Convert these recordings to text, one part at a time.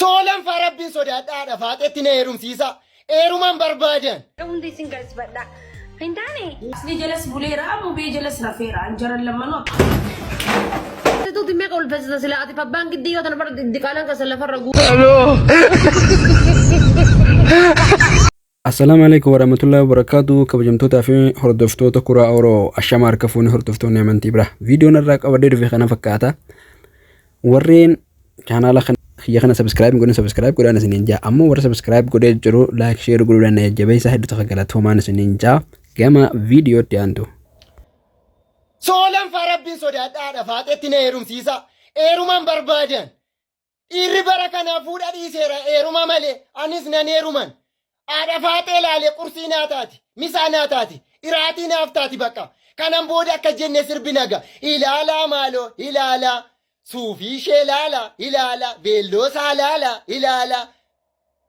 Solan farabin sodaadhaadha faaxetti na heerumsiisa. Heeruman barbaadan. Hundi isin galsifadha. Hin taane. Ni jelas buleera moo bee jelas rafeera anjaran lamanoo. Tuuti meeqa ulfeessita sila ati fabbaan giddiyoo tana bara diqaalaan kan lafarra guutuu. Assalamualaikum warahmatullahi wabarakatuh. Kabajamtoota fi hordoftoota kuraa Oroo ashama harka fuuni hordoftoonni amantii bira. Viidiyoon irraa qabadee dhufe kana fakkaata. Warreen channel kana subscribe godhan isiniin jaa. Ammoo warra subscribe godhee jiru like share godhuudhaan jabeessa hedduu takka galatoomaan isiniin jaa. Gama viidiyootti aantu. Solan farabin sodaadhaadha faaxetti na heerumsiisa. Heeruman barbaadan. Irri bara kana fuudha dhiiseera heeruma malee anis nan heeruman. Aada faaxee laalee qursii naa taati, misaa naa taati, iraatii naaf taati bakka. Kanan booda akka jenne sirbi naga. Ilaalaa maaloo, ilaalaa. Suufii ishee ilaalaa, ilaalaa. Beelloosaa ilaalaa, ilaalaa.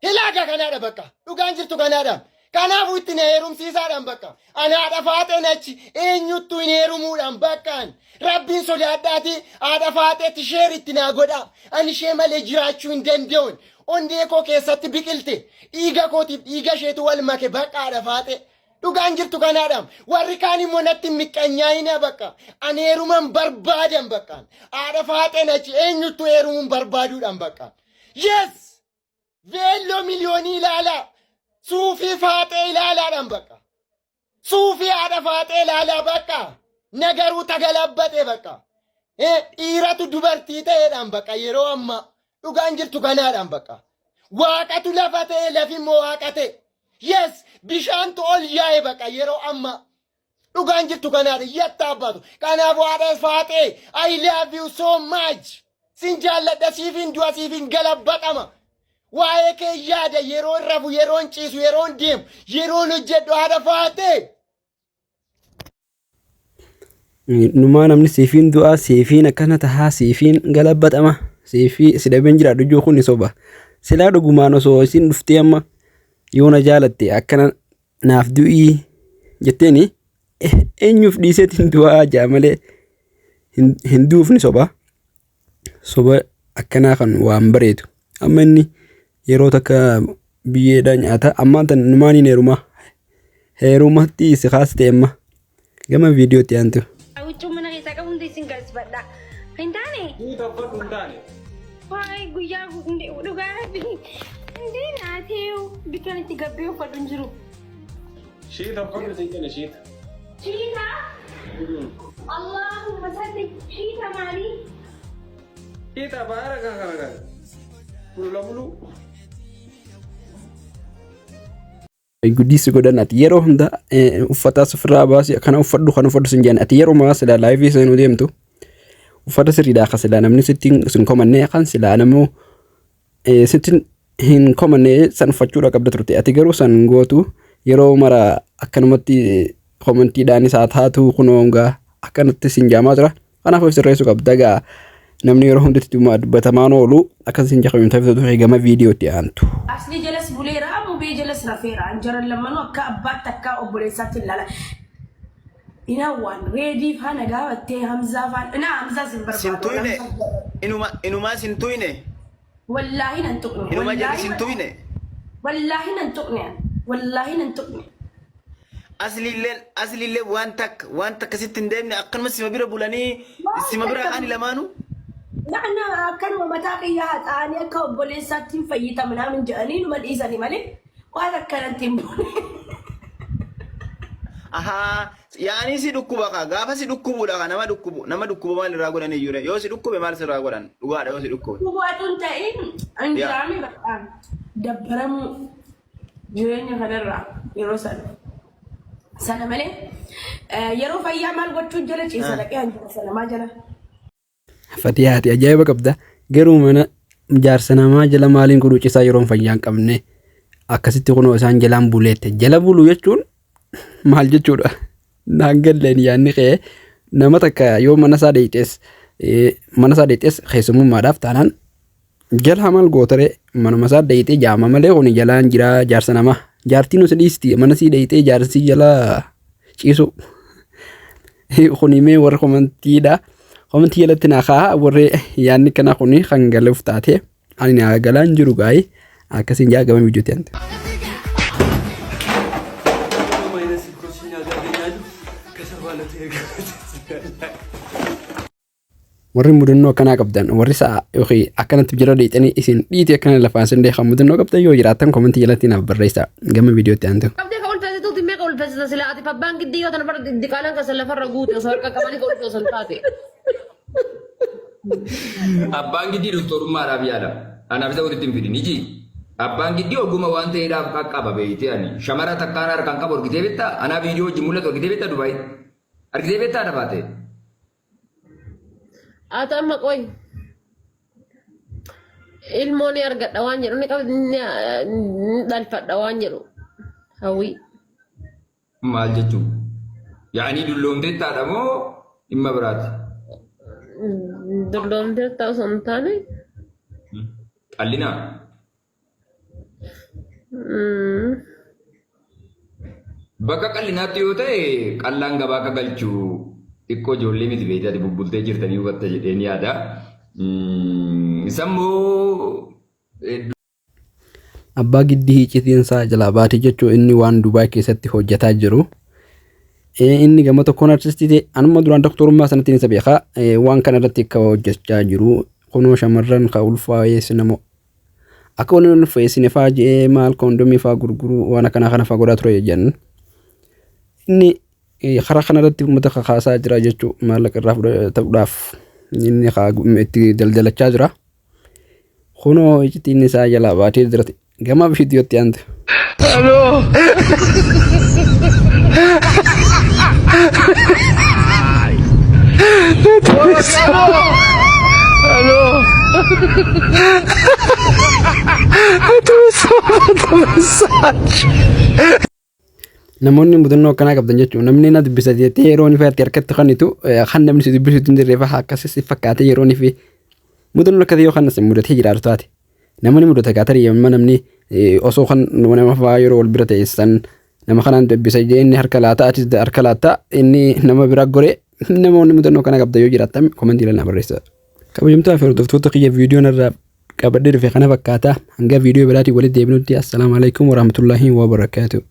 Hilaaga kanaadha bakka. Dhugaan jirtu kanaadha. Kanaafuu itti na heerumsiisaadhaan bakka. Anaadha faaxeen achi eenyuttuu hin heerumuudhaan bakkaan. Rabbiin sodaadhaati haadha faaxeetti sheeritti naa godha. Ani ishee malee jiraachuu hin danda'uun. Ondee koo keessatti biqilte dhiiga kootiif dhiiga isheetu wal make baqqaadha faaxee. Dhugaan jirtu kanaadhaan warri kaan immoo natti miqqanyaa'ina bakka. Ani heeruman barbaadan bakkaan. Haadha faaxeen achi eenyuttuu heerumuun barbaaduudhaan bakkaan. Yes! Veelloo miliyoonii ilaalaa. Suufii faaxee ilaalaadhaan bakka. Suufii haadha faaxee ilaalaa bakka. Nagaruu tagalabbate bakka. Dhiiratu dubartii ta'eedhaan bakka yeroo ammaa. Dhugaan jirtu kanaadhaan bakka. Waaqatu lafa ta'e lafimmoo waaqa ta'e. Yes, bishaantu ol yaa'e bakka yeroo ammaa. Dhugaan jirtu kanaadha yatta abbatu. Kanaaf haadha faaxee I love you so much. Sin jaalladha siifin du'a siifin galabbatama. Waa'ee kee yaada yeroo rafu yeroo ciisu yeroo deemu yeroo hojjedhu haadha faaxee. Numaa namni siifin du'aa siifiin akkana tahaa siifiin galabbatama. Siifii sidhabeen jiraadhu ijoo kun ni soba. Silaa dhugumaan osoo isin dhuftee amma yoona jaalatte akkana naaf du'ii jetteeni eenyuuf dhiiseetiin du'aa jaa malee hin duufni soba. Soba akkanaa kan waan bareedu. Amma inni yeroo takka biyyeedhaan nyaata ammaan tan numaan hin heerumatti si kaastee amma gama viidiyootti aantu. Huccuu mana keessaa qabu hundi isin galsifadha. Hin taane. Wai guyyaa dhugaa hundee naateewu bikkaan itti gabbee uffatu hin jiru. Shiita uffatu isin kenna shiita. Shiita? Allahumma salli shiita maalii? Shiita baara kan bulula buluu. Guddisi godhan ati yeroo hunda uffata sirraa baasii kana uffadhu sin jaan ati yeroo maas ilaa laayivii seenuu deemtu. Uffata sirriidhaa akka silaa namni sittiin sin komannee kan silaa namoo sittiin hin komannee san uffachuudha qabda turte. Ati garuu san gootu yeroo mara akkanumatti komantiidhaanis haa taatu kunoongaa akkanatti sin jaamaa jira. Kanaaf of sirreessuu qabda gaa namni yeroo hundatti dubbatamaan oolu akkas sin jaqamuun taasifatuu gama viidiyootti aantu. Asli jelas buleera moo bee jelas rafeera anjaran lamanoo akka abbaatti akka obboleessaatti ilaala. Inawan ready fana gawatte Hamza fan ina Hamza simbarba sintuine inuma sintuine wallahi nan tuqne inuma jadi sintuine wallahi nan tuqne asli wanta kasitin demne akkan masima bira bulani sima bira ani lamanu na'na akkan mata qiya hatani akka obboleessaatti fayyita manamin jaani numa dhiisani male waan akkanatti aha yaani si dhukkuba ka gaafa si dhukkubuudha ka nama dhukkubu maal irraa godhan iyyuu yoo si dhukkube maal sirraa godhan dhugaadha yoo si dhukkube dhugaadhuun ta'in anjiraami bakkaan dabbaramu jireenya kanarraa yeroo sana malee yeroo fayyaa maal gochuun jala ciisa dhaqee anjira sana maa jala. Fatihaati ajaa'iba qabda garuu mana jaarsa namaa jala maaliin godhuu ciisaa yeroo fayyaa hin qabne akkasitti kunoo isaan jalaan buleette jala buluu jechuun maal jechuudha. Naangalleen yaanni qe'ee nama takka yoo mana isaa deetes keessummaadhaaf taanaan jala maal gootaree manuma isaa deetee jaama malee kuni jalaan jira jaarsa nama jaartiin os dhiisti mana sii deetee jaarsi jala ciisu kuni mee warra komantiidha komantii jalatti naa kaa warri yaanni kana kuni kan galuuf taate ani galaan jiru gaa'ee akkasiin jaa gama viidiyootti ante. Warri mudannoo akkanaa qabdan warri sa'a yookiin akkanatti jira dhiitanii isin dhiitii akkana lafaan sindee kan mudannoo qabdan yoo jiraattan komentii jalatti naaf barreessaa gama viidiyootti ante. Ulfeessitu sila ati abbaan giddii yoo tan bar diqaalaan kan san lafarra guute osoo harka qabanii kan osoo san taate. Abbaan giddii doktorummaadhaaf yaada. Anaaf isa walitti hin fidin iji. Abbaan giddii oguma waan ta'eedhaaf qaqqaba beeyte ani. Shamara takkaan harkaan qabu argitee beektaa? Anaa viidiyoo wajjin mul'atu argitee beektaa Dubaay? Argitee beektaa dhabaate? Ati amma qoy. Ilmoo ni argadha waan jedhu ni dhalfadha waan jedhu. Hawwii. Maal jechuun? Yaa'anii dulloomteettaadha moo dhimma biraati? Dulloomteettaa osoo hin taane. Qallinaa? Bakka qallinaatti yoo ta'e qallaan gabaa akka galchu xiqqoo ijoollee miti beektaati bubbultee jirtanii hubatta jedheen yaada. Isammoo Abbaa giddii hiicitiinsaa jalaa baate jechuun inni waan Dubaay keessatti hojjetaa jiru. Inni gama tokkoon artistii ta'e anuma duraan doktorummaa sanatti ni beekaa waan kana irratti akka hojjechaa jiru. Kunoo shamarran ka ulfaa'ees namoo akka waliin ulfeessine fa'aa jedhee maal koondomii fa'aa gurguruu waan akkana kana fa'aa godhaa ture jennu. Inni karaa kana irratti uummata kakaasaa jira jechuun maallaqa irraa fudhatuudhaaf inni itti daldalachaa jira. Kunoo iccitiin isaa jalaa baatee jirti. Gama viidiyootti ante. Hello. Hello. Namoonni mudannoo akkanaa qabdan jechuun namni na dubbisa jettee yeroo inni fayyatti harkatti qanitu kan namni si dubbisu hin dirree fa'aa akkasii fakkaatee yeroo inni fi mudannoo akkasii yoo kan mudatee jiraatu taate. Namni mudata gaatarii yemmuu namni osoo kan nama fa'aa yeroo wal bira ta'essan nama kanaan dubbisa inni harka laata atis harka laata inni nama bira goree namoonni mudannoo kana qabda yoo jiraatan komentii ilaalaa barreessa. Kabajamtoota fi hordoftoota kiyya viidiyoon irraa qabadhee dhufe kana fakkaata hanga viidiyoo biraatiin walitti deebinutti assalamu alaikum warahmatullahi wabarakatuh.